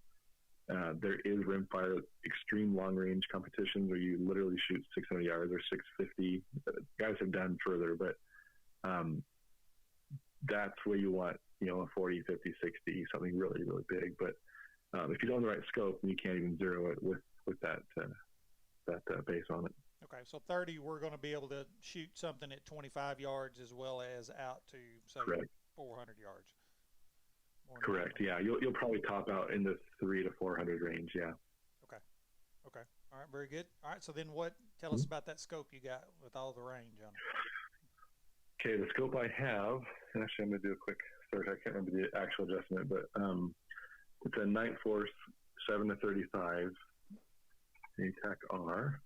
There is rimfire extreme long range competitions where you literally shoot 600 yards or 650. Guys have done further, but that's where you want, a 40, 50, 60, something really, really big. But if you don't have the right scope, you can't even zero it with that base on it. Okay, so 30, we're going to be able to shoot something at 25 yards as well as out to, say, Correct. 400 yards. Correct. Yeah, you'll probably top out in the 300 to 400 range. Yeah. Okay. All right. Very good. All right. So then, tell us about that scope you got with all the range on it. Okay, the scope I have. Actually, I'm going to do a quick search. I can't remember the actual adjustment, but it's a Night Force 7 to 35 ATAC R.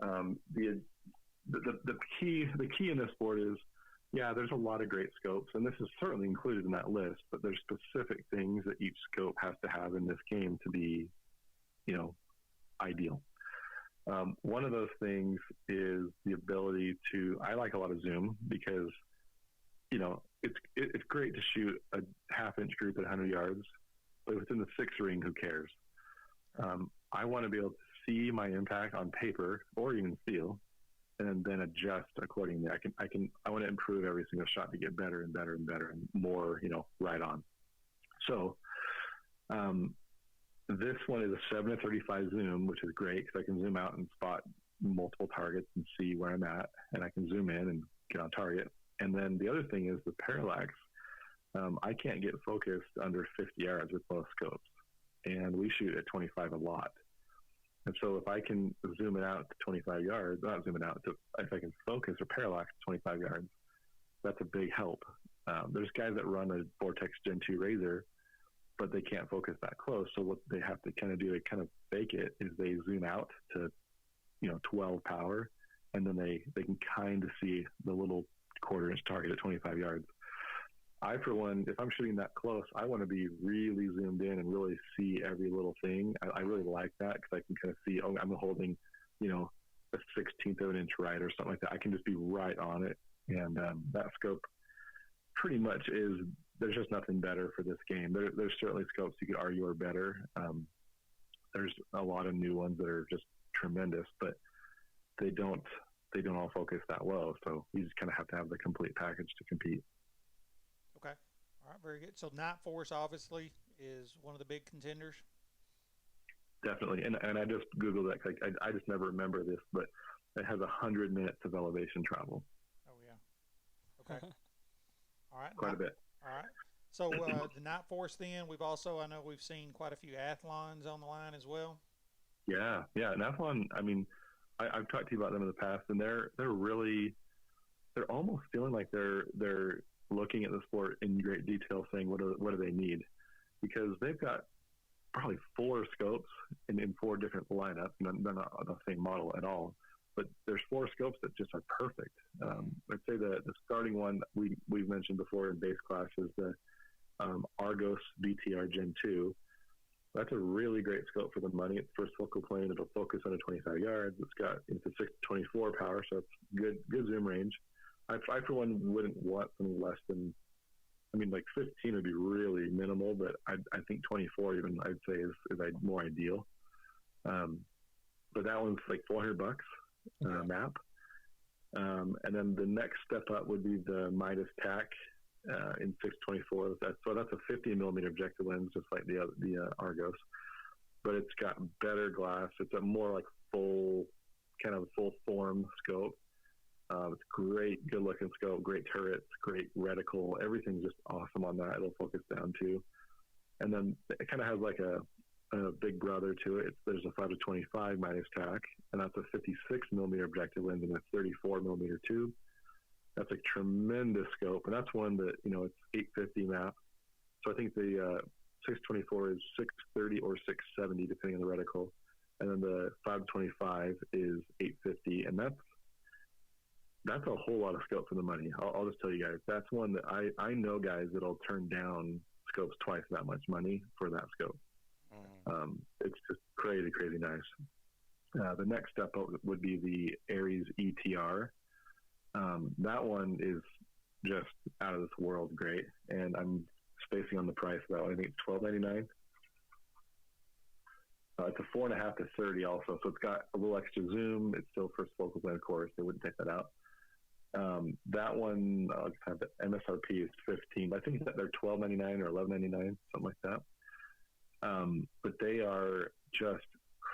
The key in this sport is, there's a lot of great scopes, and this is certainly included in that list, but there's specific things that each scope has to have in this game to be, ideal. One of those things is the ability to. I like a lot of zoom because it's great to shoot a half-inch group at 100 yards, but within the 6 ring, who cares? I want to be able to see my impact on paper or even steel, and then adjust accordingly. I want to improve every single shot to get better and better and better and more, right on. So, this one is a 7-35 zoom, which is great because I can zoom out and spot multiple targets and see where I'm at, and I can zoom in and get on target. And then the other thing is the parallax. I can't get focused under 50 yards with both scopes, and we shoot at 25 a lot. And so if I can zoom it out to 25 yards, not zoom it out, if I can focus or parallax 25 yards, that's a big help. There's guys that run a Vortex Gen 2 Razor, but they can't focus that close. So what they have to kind of do, they kind of fake it, is they zoom out to, 12 power, and then they can kind of see the little quarter-inch target at 25 yards. I, for one, if I'm shooting that close, I want to be really zoomed in and really see every little thing. I really like that because I can kind of see, I'm holding, a 16th of an inch right or something like that. I can just be right on it. And that scope pretty much is, there's just nothing better for this game. There's certainly scopes you could argue are better. There's a lot of new ones that are just tremendous, but they don't all focus that well. So you just kind of have to have the complete package to compete. Okay. All right. Very good. So Night Force obviously is one of the big contenders. Definitely. And I just Googled that. I just never remember this, but it has 100 minutes of elevation travel. Oh, yeah. Okay. All right. Quite a bit. All right. So the Night Force then, I know we've seen quite a few Athlons on the line as well. Yeah. An Athlon, I've talked to you about them in the past, and they're almost feeling like they're looking at the sport in great detail, saying what do they need, because they've got probably 4 scopes in 4 different lineups. They're not the same model at all, but there's 4 scopes that just are perfect. I'd say the starting one that we've mentioned before in base class is the Argos BTR Gen 2. That's a really great scope for the money. It's first focal plane. It'll focus under 25 yards. It's a 6-24 power, so it's good zoom range. I for one wouldn't want something less than, 15 would be really minimal, but I think 24 even I'd say is more ideal. But that one's like $400 map. And then the next step up would be the Midas TAC in 6-24. So that's a 50 millimeter objective lens, just like the Argos, but it's got better glass. It's a more like full form scope. It's great, good looking scope, great turrets, great reticle. Everything's just awesome on that. It'll focus down too. And then it kind of has like a big brother to it. There's a 5-25 Midas TAC, and that's a 56 millimeter objective lens and a 34 millimeter tube. That's a tremendous scope, and that's one that, it's 850 map. So I think the 624 is 630 or 670, depending on the reticle. And then the 525 is 850, and that's a whole lot of scope for the money. I'll just tell you guys, that's one that I know guys that'll turn down scopes twice that much money for that scope. It's just crazy nice. The next step up would be the Aries ETR. That one is just out of this world great, and I'm spacing on the price of that one. I think it's $12.99. It's a 4.5 to 30 also, so it's got a little extra zoom. It's still first focal plane, of course. They wouldn't take that out. That one, I'll just have the MSRP is $15. I think that they're $12.99 or $11.99, something like that. But they are just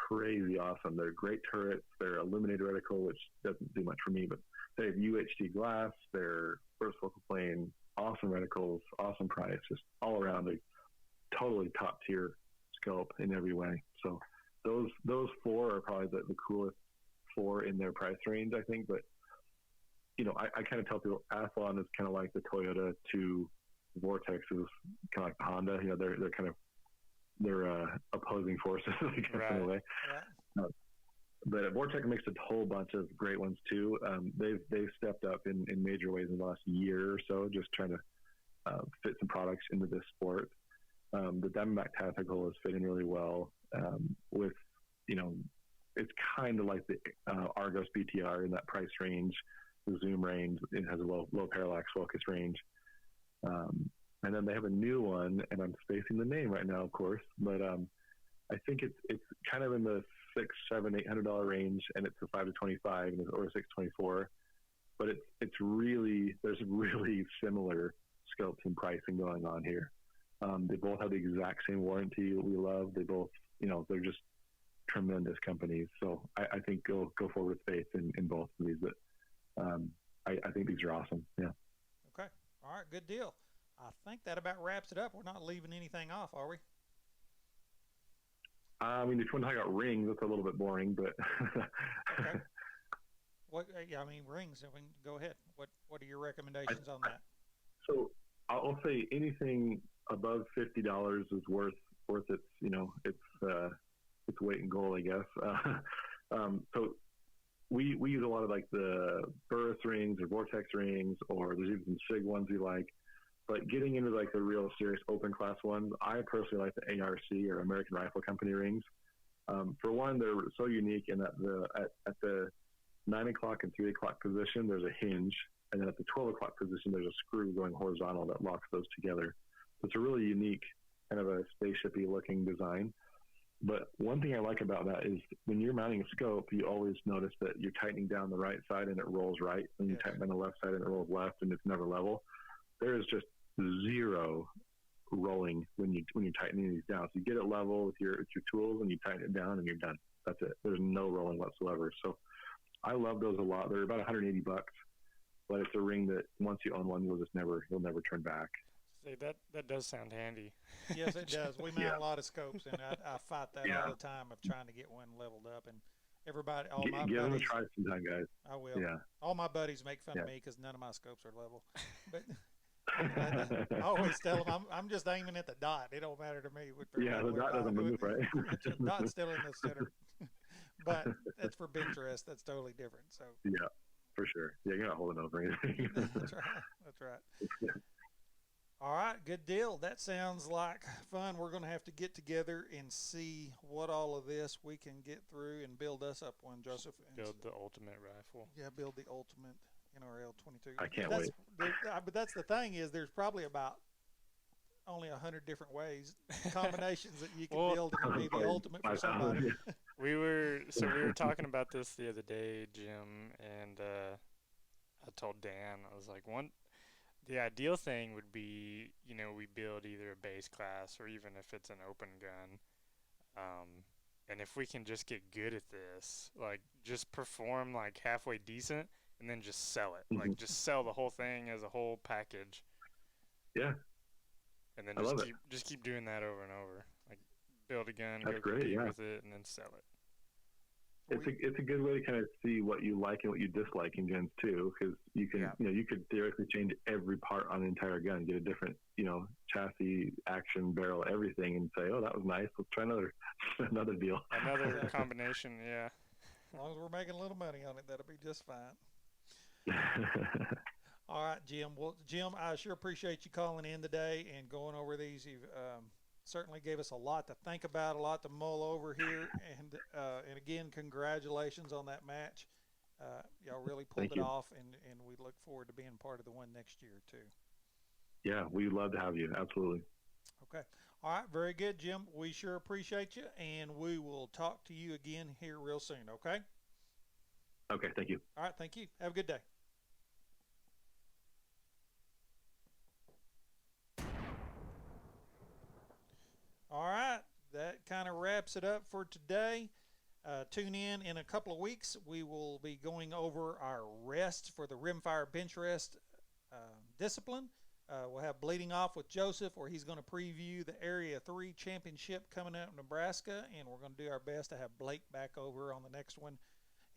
crazy awesome. They're great turrets. They're illuminated reticle, which doesn't do much for me, but they have UHD glass. They're first focal plane, awesome reticles, awesome price, just all around a totally top tier scope in every way. So those 4 are probably the coolest 4 in their price range, I think. But I kind of tell people Athlon is kind of like the Toyota to Vortex is kind of like the Honda. They're opposing forces, I guess, in a way. Yeah. But Vortex makes a whole bunch of great ones too. They've stepped up in major ways in the last year or so, just trying to fit some products into this sport. The Diamondback Tactical is fitting really well with it's kind of like the Argos BTR in that price range, the zoom range. It has a low parallax focus range. And then they have a new one, and I'm spacing the name right now, of course, but I think it's kind of in the $600, $700, $800 range, and it's a 5-25 or a 624. But it's really, there's really similar scopes and pricing going on here. They both have the exact same warranty that we love. They both, they're just tremendous companies. So I think go forward with faith in both of these. But I think these are awesome. Yeah. Okay. All right. Good deal. I think that about wraps it up. We're not leaving anything off, are we? I mean, if you want to talk about rings, that's a little bit boring, but. Okay. What? Yeah, I mean, rings. I mean, go ahead. What are your recommendations on that? So I'll say anything above $50 is worth its its weight in gold, I guess. So we use a lot of like the Burris rings or Vortex rings, or there's even some SIG ones we like. But getting into like the real serious open class ones, I personally like the ARC or American Rifle Company rings. For one, they're so unique in that at the 9 o'clock and 3 o'clock position, there's a hinge, and then at the 12 o'clock position, there's a screw going horizontal that locks those together. So it's a really unique kind of a spaceshipy looking design. But one thing I like about that is when you're mounting a scope, you always notice that you're tightening down the right side and it rolls right, and you tighten down the left side and it rolls left, and it's never level. There is just zero rolling when you're tightening these down. So you get it level with your tools, and you tighten it down, and you're done. That's it. There's no rolling whatsoever. So I love those a lot. They're about $180, but it's a ring that once you own one, you'll never turn back. See, that does sound handy. Yes, it does. We mount a lot of scopes, and I fight that all the time of trying to get one leveled up. And everybody, all my buddies, give them a try sometime, guys. I will. Yeah. All my buddies make fun of me because none of my scopes are level. But I always tell them I'm just aiming at the dot. It don't matter to me. The dot doesn't move, right? The dot's still in the center. But that's for bench rest. That's totally different. So yeah, for sure. Yeah, you're not holding over anything. That's right. All right, good deal. That sounds like fun. We're going to have to get together and see what all of this we can get through and build us up one, Joseph. Build the ultimate rifle. Yeah, build the ultimate NRL 22. I can't wait. But that's the thing is there's probably about only 100 different ways, combinations that you can build and be the ultimate for somebody. We were talking about this the other day, Jim, and I told Dan, I was like, the ideal thing would be, we build either a base class or even if it's an open gun. And if we can just get good at this, like just perform like halfway decent and then just sell it, like just sell the whole thing as a whole package. Yeah. And then just keep doing that over and over. Like build a gun, That's go great, compete yeah. with it, and then sell it. It's a good way to kind of see what you like and what you dislike in guns too, because you can you could theoretically change every part on the entire gun, get a different chassis, action, barrel, everything, and say, oh, that was nice. Let's try another deal. Another combination, yeah. As long as we're making a little money on it, that'll be just fine. All right, Jim. Well, Jim, I sure appreciate you calling in today and going over these. You've certainly gave us a lot to think about, a lot to mull over here, and again, congratulations on that match. Y'all really pulled it off, and we look forward to being part of the one next year too. Yeah, we'd love to have you. Absolutely. Okay. All right. Very good, Jim. We sure appreciate you, and we will talk to you again here real soon. Okay. Okay. Thank you. All right. Thank you. Have a good day. All right, that kind of wraps it up for today. Tune in a couple of weeks. We will be going over our rest for the rimfire bench rest discipline. We'll have Bleeding Off with Joseph, where he's going to preview the Area 3 Championship coming out of Nebraska, and we're going to do our best to have Blake back over on the next one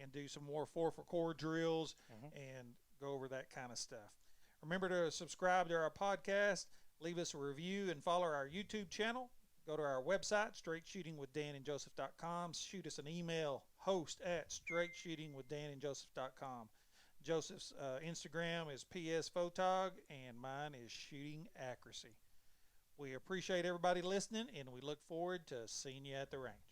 and do some more 4-for-core drills and go over that kind of stuff. Remember to subscribe to our podcast, leave us a review, and follow our YouTube channel. Go to our website, straightshootingwithdanandjoseph.com. Shoot us an email, host@straightshootingwithdanandjoseph.com. Joseph's Instagram is PSPhotog, and mine is Shooting Accuracy. We appreciate everybody listening, and we look forward to seeing you at the range.